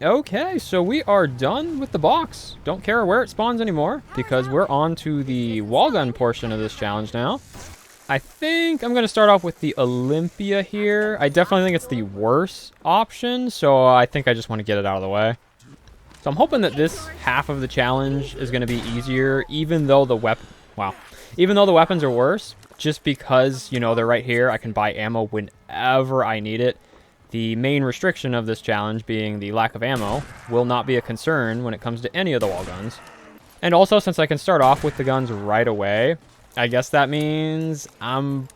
Okay, so we are done with the box. Don't care where it spawns anymore, because we're on to the wall gun portion of this challenge now. I think I'm going to start off with the Olympia here. I definitely think it's the worst option, so I think I just want to get it out of the way. So I'm hoping that this half of the challenge is going to be easier, even though the even though the weapons are worse, just because, you know, they're right here. I can buy ammo whenever I need it. The main restriction of this challenge being the lack of ammo will not be a concern when it comes to any of the wall guns. And also, since I can start off with the guns right away, I guess that means I'm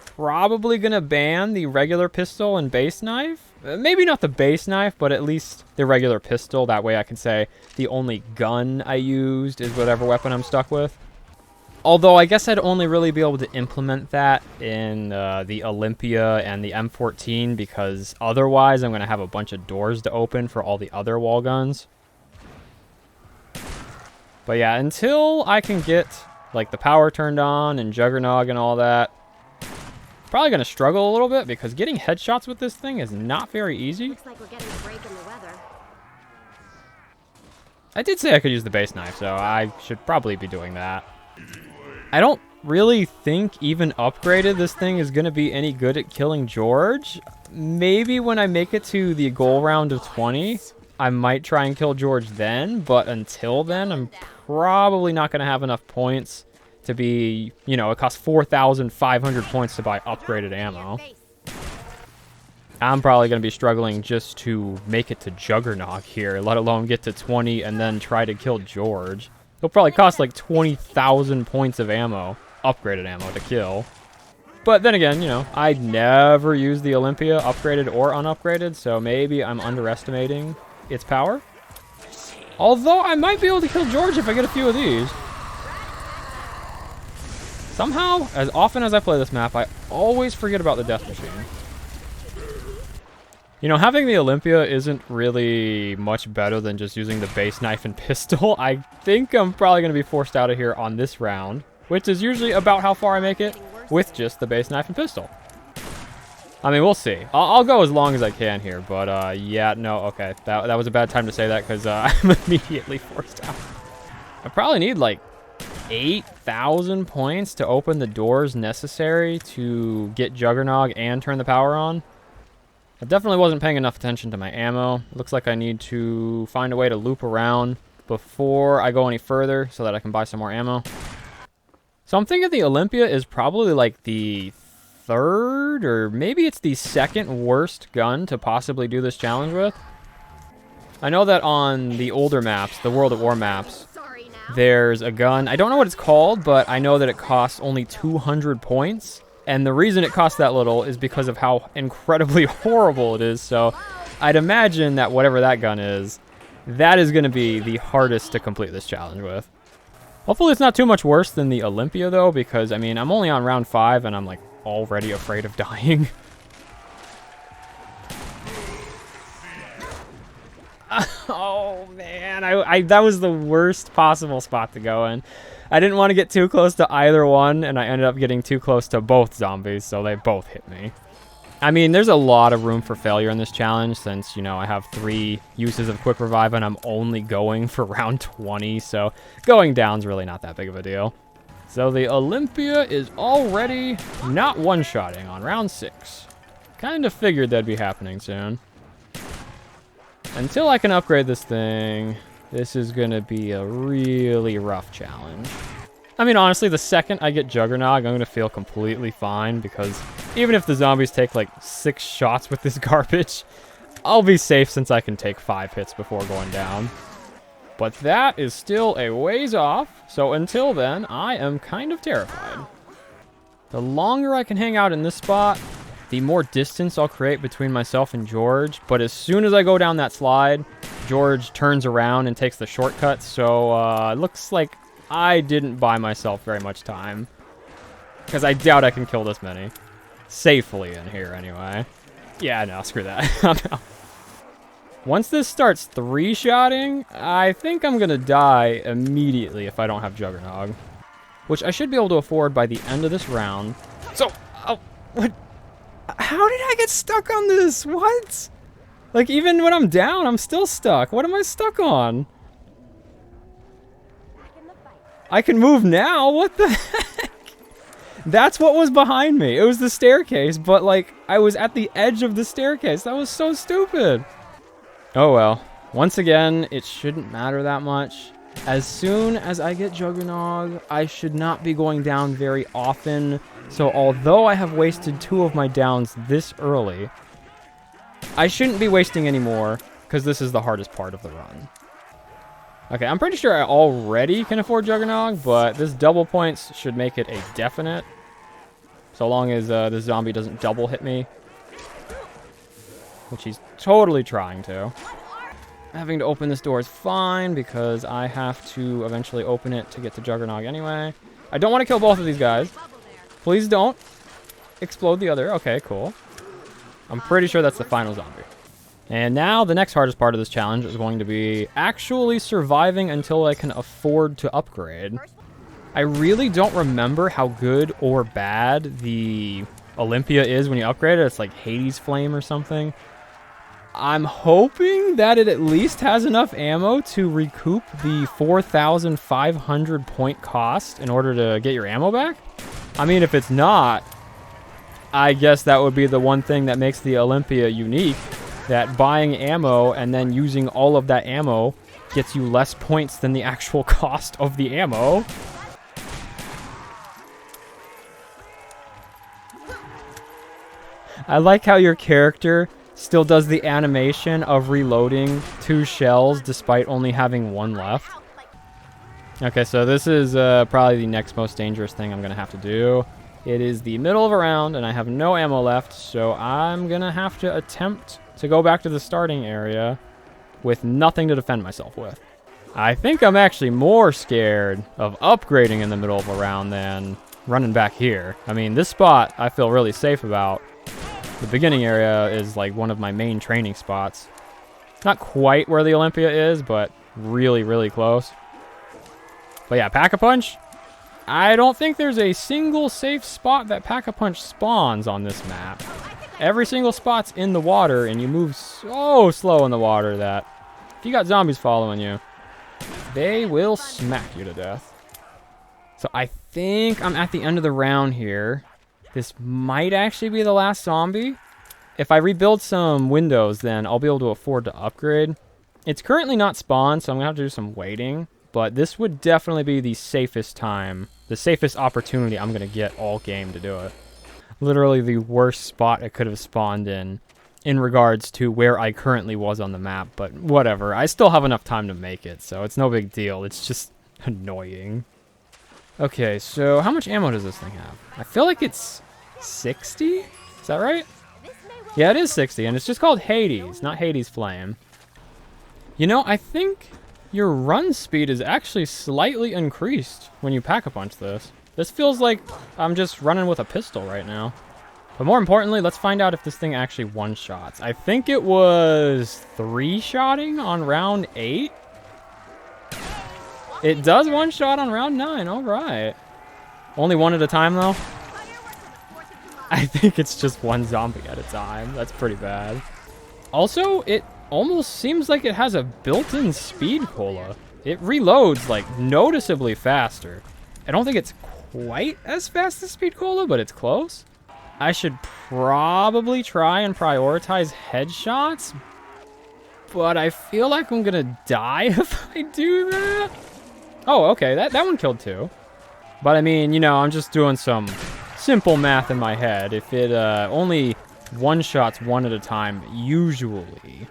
probably going to ban the regular pistol and base knife. Maybe not the base knife, but at least the regular pistol. That way I can say the only gun I used is whatever weapon I'm stuck with. Although I guess I'd only really be able to implement that in the Olympia and the M14, because otherwise I'm going to have a bunch of doors to open for all the other wall guns. But yeah, until I can get like the power turned on and Juggernog and all that, probably going to struggle a little bit, because getting headshots with this thing is not very easy. Looks like we're getting a break in the weather. I did say I could use the base knife, so I should probably be doing that. I don't really think even upgraded this thing is going to be any good at killing George. Maybe when I make it to the goal round of 20, I might try and kill George then, but until then, I'm probably not going to have enough points to be, you know, it costs 4,500 points to buy upgraded ammo. I'm probably going to be struggling just to make it to Juggernog here, let alone get to 20 and then try to kill George. It'll probably cost like 20,000 points of ammo, upgraded ammo, to kill. But then again, you know, I never use the Olympia, upgraded or unupgraded, so maybe I'm underestimating its power. Although I might be able to kill George if I get a few of these. Somehow, as often as I play this map, I always forget about the death machine. You know, having the Olympia isn't really much better than just using the base knife and pistol. I think I'm probably going to be forced out of here on this round, which is usually about how far I make it with just the base knife and pistol. I mean, we'll see. I'll go as long as I can here, but yeah, no, okay. That was a bad time to say that, because I'm immediately forced out. I probably need like 8,000 points to open the doors necessary to get Juggernog and turn the power on. I definitely wasn't paying enough attention to my ammo. It looks like I need to find a way to loop around before I go any further so that I can buy some more ammo. So I'm thinking the Olympia is probably like the third, or maybe it's the second worst gun to possibly do this challenge with. I know that on the older maps, the World at War maps, there's a gun. I don't know what it's called, but I know that it costs only 200 points. And the reason it costs that little is because of how incredibly horrible it is. So I'd imagine that whatever that gun is, that is going to be the hardest to complete this challenge with. Hopefully it's not too much worse than the Olympia, though, because, I mean, I'm only on round 5, and I'm, like, already afraid of dying. Oh, man. That was the worst possible spot to go in. I didn't want to get too close to either one, and I ended up getting too close to both zombies, so they both hit me. I mean, there's a lot of room for failure in this challenge since, you know, I have 3 uses of Quick Revive, and I'm only going for round 20, so going down's really not that big of a deal. So the Olympia is already not one-shotting on round 6. Kind of figured that'd be happening soon. Until I can upgrade this thing, this is going to be a really rough challenge. I mean, honestly, the second I get Juggernog, I'm going to feel completely fine, because even if the zombies take like 6 shots with this garbage, I'll be safe since I can take 5 hits before going down. But that is still a ways off, so until then, I am kind of terrified. The longer I can hang out in this spot, the more distance I'll create between myself and George, but as soon as I go down that slide, George turns around and takes the shortcut, so it looks like I didn't buy myself very much time, because I doubt I can kill this many. Safely in here, anyway. Yeah, no, screw that. I'm out. Once this starts 3-shotting, I think I'm going to die immediately if I don't have Juggernog, which I should be able to afford by the end of this round. So, oh, what? How did I get stuck on this? What? Like, even when I'm down, I'm still stuck. What am I stuck on? I can move now. What the heck? That's what was behind me. It was the staircase, but, like, I was at the edge of the staircase. That was so stupid. Oh, well. Once again, it shouldn't matter that much. As soon as I get Juggernog, I should not be going down very often. So although I have wasted 2 of my downs this early, I shouldn't be wasting any more, because this is the hardest part of the run. Okay, I'm pretty sure I already can afford Juggernog, but this double points should make it a definite. So long as the zombie doesn't double hit me. Which he's totally trying to. Having to open this door is fine, because I have to eventually open it to get to Juggernog anyway. I don't want to kill both of these guys. Please don't explode the other. Okay, cool. I'm pretty sure that's the final zombie. And now the next hardest part of this challenge is going to be actually surviving until I can afford to upgrade. I really don't remember how good or bad the Olympia is when you upgrade it. It's like Hades Flame or something. I'm hoping that it at least has enough ammo to recoup the 4,500 point cost in order to get your ammo back. I mean, if it's not, I guess that would be the one thing that makes the Olympia unique, that buying ammo and then using all of that ammo gets you less points than the actual cost of the ammo. I like how your character still does the animation of reloading 2 shells despite only having 1 left. Okay, so this is probably the next most dangerous thing I'm going to have to do. It is the middle of a round, and I have no ammo left, so I'm going to have to attempt to go back to the starting area with nothing to defend myself with. I think I'm actually more scared of upgrading in the middle of a round than running back here. I mean, this spot I feel really safe about. The beginning area is like one of my main training spots. Not quite where the Olympia is, but really, really close. But yeah, Pack-a-Punch. I don't think there's a single safe spot that Pack-a-Punch spawns on this map. Every single spot's in the water, and you move so slow in the water that if you got zombies following you, they will smack you to death. So I think I'm at the end of the round here. This might actually be the last zombie. If I rebuild some windows, then I'll be able to afford to upgrade. It's currently not spawned, so I'm going to have to do some waiting. But this would definitely be the safest time, the safest opportunity I'm going to get all game to do it. Literally the worst spot it could have spawned in regards to where I currently was on the map. But whatever, I still have enough time to make it, so it's no big deal. It's just annoying. Okay, so how much ammo does this thing have? I feel like it's 60? Is that right? Yeah, it is 60, and it's just called Hades, not Hades Flame. You know, I think your run speed is actually slightly increased when you Pack-a-Punch this. This feels like I'm just running with a pistol right now. But more importantly, let's find out if this thing actually one-shots. I think it was 3-shotting on round 8. It does one-shot on round 9, all right. Only one at a time, though? I think it's just one zombie at a time. That's pretty bad. Also, it almost seems like it has a built-in speed cola. It reloads, like, noticeably faster. I don't think it's quite as fast as speed cola, but it's close. I should probably try and prioritize headshots, but I feel like I'm gonna die if I do that. Oh, okay, that one killed 2. But I mean, you know, I'm just doing some simple math in my head. If it only one-shots 1 at a time, usually,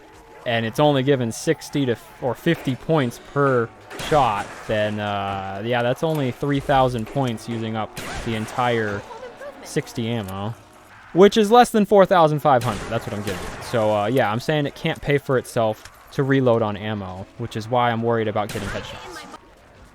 and it's only given 60 or 50 points per shot, then, yeah, that's only 3,000 points using up the entire 60 ammo, which is less than 4,500. That's what I'm giving it. So, yeah, I'm saying it can't pay for itself to reload on ammo, which is why I'm worried about getting headshots.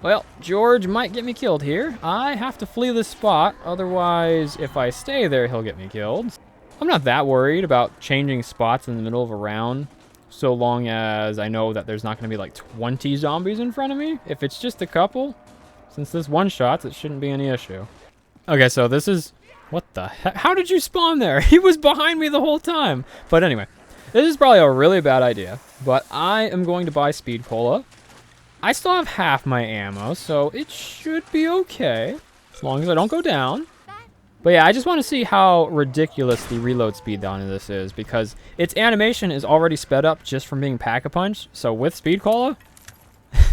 Well, George might get me killed here. I have to flee this spot, otherwise, if I stay there, he'll get me killed. I'm not that worried about changing spots in the middle of a round, so long as I know that there's not going to be like 20 zombies in front of me. If it's just a couple, since this one-shots, it shouldn't be any issue. Okay, so this is... What the heck? How did you spawn there? He was behind me the whole time. But anyway, This is probably a really bad idea, but I am going to buy speed cola. I still have half my ammo, so it should be okay, as long as I don't go down. But yeah, I just want to see how ridiculous the reload speed on this is, because its animation is already sped up just from being Pack-a-Punch, so with speed cola,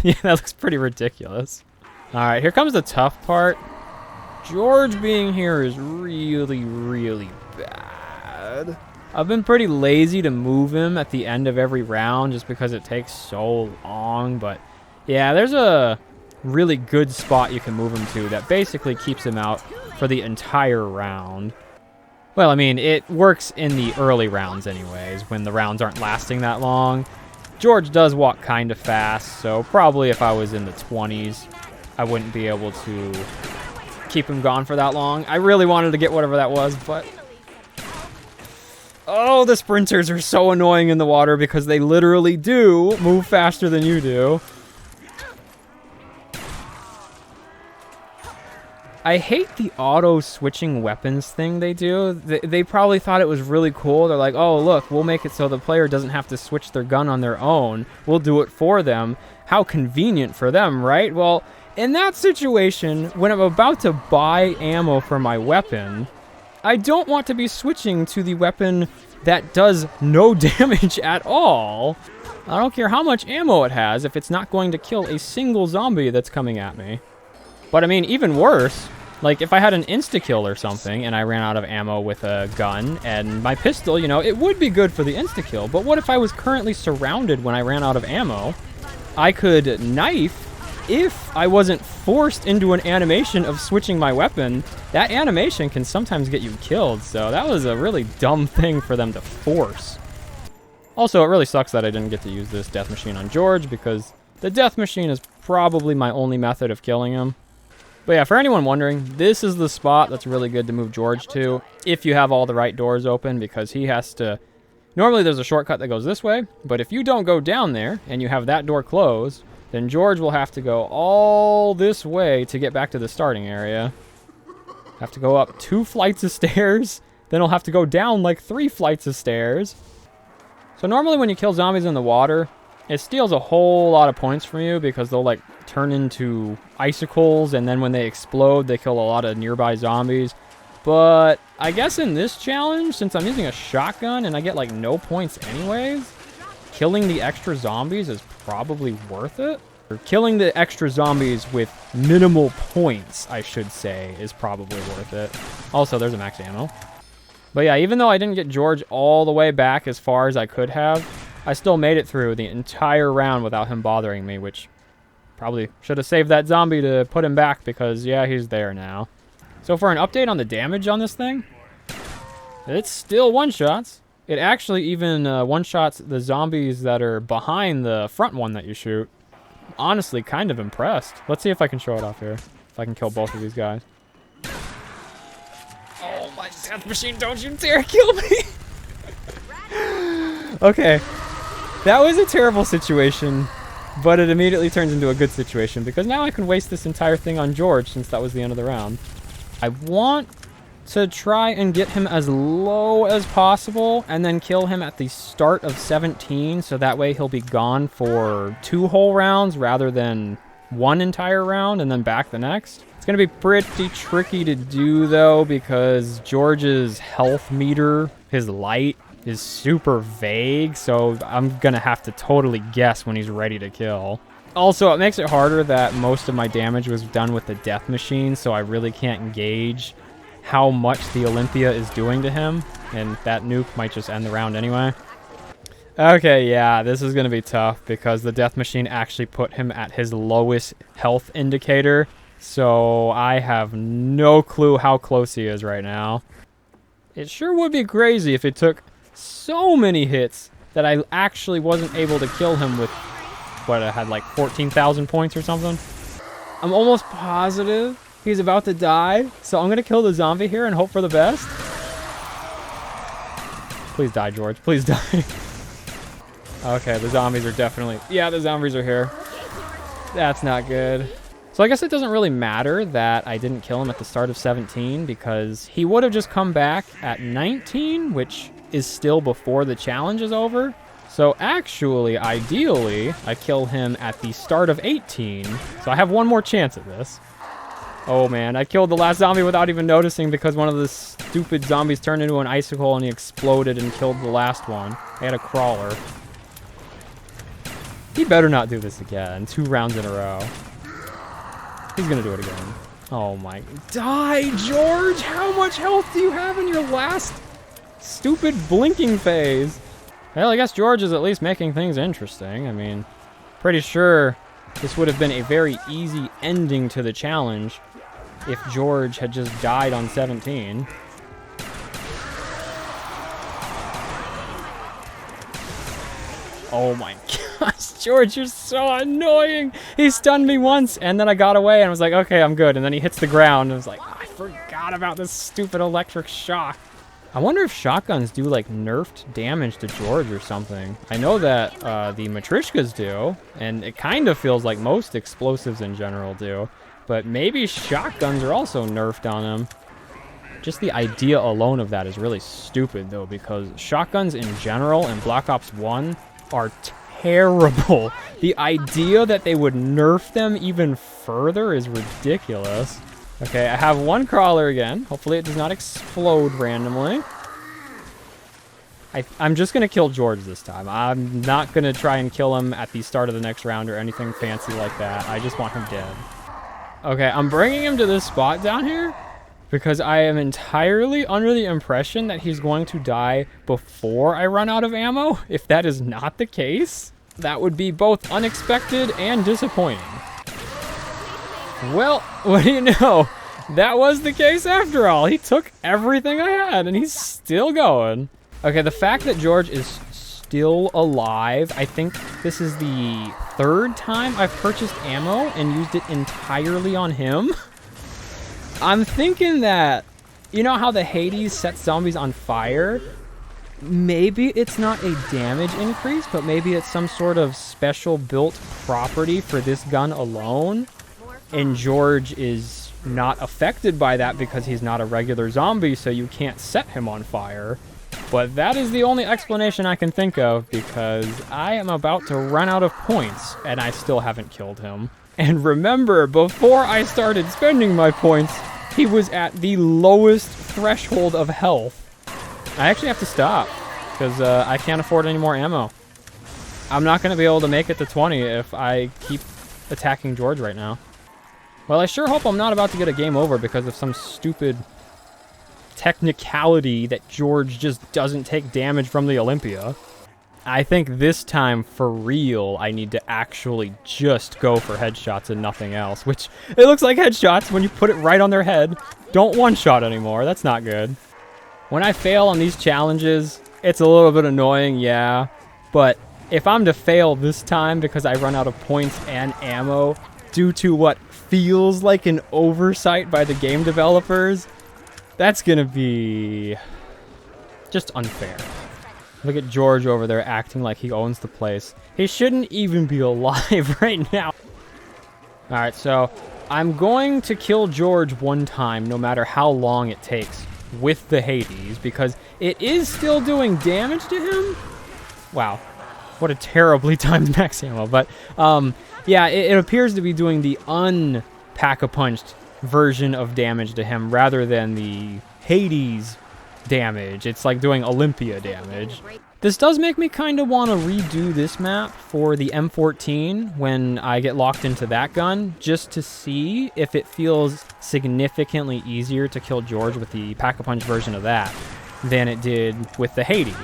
yeah, that looks pretty ridiculous. Alright, here comes the tough part. George being here is really, really bad. I've been pretty lazy to move him at the end of every round just because it takes so long, but yeah, there's a really good spot you can move him to that basically keeps him out for the entire round. Well, I mean, it works in the early rounds anyways, when the rounds aren't lasting that long. George does walk kind of fast, so probably if I was in the 20s, I wouldn't be able to keep him gone for that long. I really wanted to get whatever that was, but... Oh, the sprinters are so annoying in the water because they literally do move faster than you do. I hate the auto-switching weapons thing they do. They probably thought it was really cool. They're like, oh, look, we'll make it so the player doesn't have to switch their gun on their own. We'll do it for them. How convenient for them, right? Well, in that situation, when I'm about to buy ammo for my weapon, I don't want to be switching to the weapon that does no damage at all. I don't care how much ammo it has if it's not going to kill a single zombie that's coming at me. But I mean, even worse, like if I had an insta-kill or something and I ran out of ammo with a gun and my pistol, you know, it would be good for the insta-kill. But what if I was currently surrounded when I ran out of ammo? I could knife if I wasn't forced into an animation of switching my weapon. That animation can sometimes get you killed, so that was a really dumb thing for them to force. Also, it really sucks that I didn't get to use this death machine on George because the death machine is probably my only method of killing him. But yeah, for anyone wondering, this is the spot that's really good to move George to if you have all the right doors open, because he has to... Normally there's a shortcut that goes this way, but if you don't go down there and you have that door closed, then George will have to go all this way to get back to the starting area. Have to go up 2 flights of stairs, then he'll have to go down like 3 flights of stairs. So normally when you kill zombies in the water, it steals a whole lot of points from you because they'll like turn into icicles, and then when they explode, they kill a lot of nearby zombies. But I guess in this challenge, since I'm using a shotgun and I get like no points anyways, killing the extra zombies is probably worth it. Or killing the extra zombies with minimal points, I should say, is probably worth it. Also, there's a max ammo. But yeah, even though I didn't get George all the way back as far as I could have, I still made it through the entire round without him bothering me, which probably should have saved that zombie to put him back because, yeah, he's there now. So for an update on the damage on this thing, it's still one-shots. It actually even one-shots the zombies that are behind the front one that you shoot. I'm honestly kind of impressed. Let's see if I can show it off here. If I can kill both of these guys. Oh, my death machine, don't you dare kill me! Okay. That was a terrible situation, but it immediately turns into a good situation because now I can waste this entire thing on George since that was the end of the round. I want to try and get him as low as possible and then kill him at the start of 17 so that way he'll be gone for 2 whole rounds rather than 1 entire round and then back the next. It's going to be pretty tricky to do though because George's health meter, his light, is super vague, so I'm going to have to totally guess when he's ready to kill. Also, it makes it harder that most of my damage was done with the death machine, so I really can't gauge how much the Olympia is doing to him, and that nuke might just end the round anyway. Okay, yeah, this is going to be tough because the death machine actually put him at his lowest health indicator, so I have no clue how close he is right now. It sure would be crazy if it took so many hits that I actually wasn't able to kill him with, what, I had like 14,000 points or something? I'm almost positive he's about to die, so I'm going to kill the zombie here and hope for the best. Please die, George. Please die. Okay, the zombies are definitely... Yeah, the zombies are here. That's not good. So I guess it doesn't really matter that I didn't kill him at the start of 17 because he would have just come back at 19, which is still before the challenge is over. So actually, ideally, I kill him at the start of 18. So I have one more chance at this. Oh man, I killed the last zombie without even noticing because one of the stupid zombies turned into an icicle and he exploded and killed the last one. I had a crawler. He better not do this again. 2 rounds in a row. He's gonna do it again. Oh my. Die, George! How much health do you have in your last stupid blinking phase? Well, I guess George is at least making things interesting. I mean, pretty sure this would have been a very easy ending to the challenge if George had just died on 17. Oh my gosh, George, you're so annoying. He stunned me once, and then I got away, and I was like, okay, I'm good. And then he hits the ground, and I was like, oh, I forgot about this stupid electric shock. I wonder if shotguns do, like, nerfed damage to George or something. I know that the Matryoshkas do, and it kind of feels like most explosives in general do. But maybe shotguns are also nerfed on him. Just the idea alone of that is really stupid, though, because shotguns in general in Black Ops 1 are terrible. The idea that they would nerf them even further is ridiculous. Okay, I have one crawler again. Hopefully it does not explode randomly. I'm just going to kill George this time. I'm not going to try and kill him at the start of the next round or anything fancy like that. I just want him dead. Okay, I'm bringing him to this spot down here because I am entirely under the impression that he's going to die before I run out of ammo. If that is not the case, that would be both unexpected and disappointing. Well, what do you know? That was the case after all. He took everything I had, and he's still going. Okay, the fact that George is still alive, I think this is the 3rd time I've purchased ammo and used it entirely on him. I'm thinking that, you know how the Hades sets zombies on fire? Maybe it's not a damage increase, but maybe it's some sort of special built property for this gun alone. And George is not affected by that because he's not a regular zombie, so you can't set him on fire. But that is the only explanation I can think of because I am about to run out of points and I still haven't killed him. And remember, before I started spending my points, he was at the lowest threshold of health. I actually have to stop because I can't afford any more ammo. I'm not going to be able to make it to 20 if I keep attacking George right now. Well, I sure hope I'm not about to get a game over because of some stupid technicality that George just doesn't take damage from the Olympia. I think this time, for real, I need to actually just go for headshots and nothing else, which it looks like headshots when you put it right on their head. Don't one-shot anymore. That's not good. When I fail on these challenges, it's a little bit annoying, yeah, but if I'm to fail this time because I run out of points and ammo due to what feels like an oversight by the game developers, that's gonna be just unfair. Look at George over there acting like he owns the place. He shouldn't even be alive right now. Alright, so I'm going to kill George one time no matter how long it takes with the Hades because it is still doing damage to him. Wow, what a terribly timed max ammo. But yeah, it appears to be doing the un-pack-a-punched version of damage to him rather than the Hades damage. It's like doing Olympia damage. This does make me kind of want to redo this map for the M14 when I get locked into that gun, just to see if it feels significantly easier to kill George with the pack-a-punch version of that than it did with the Hades.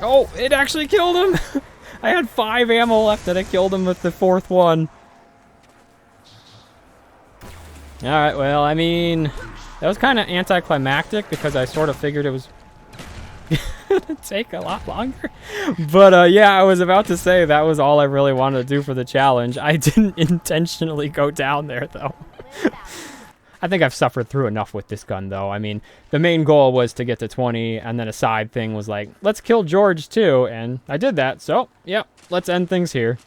Oh, it actually killed him! I had 5 ammo left and I killed him with the 4th one. Alright, well, I mean, that was kind of anticlimactic because I sort of figured it was gonna take a lot longer. But yeah, I was about to say that was all I really wanted to do for the challenge. I didn't intentionally go down there, though. I think I've suffered through enough with this gun, though. I mean, the main goal was to get to 20, and then a side thing was like, let's kill George, too, and I did that. So, yeah, let's end things here.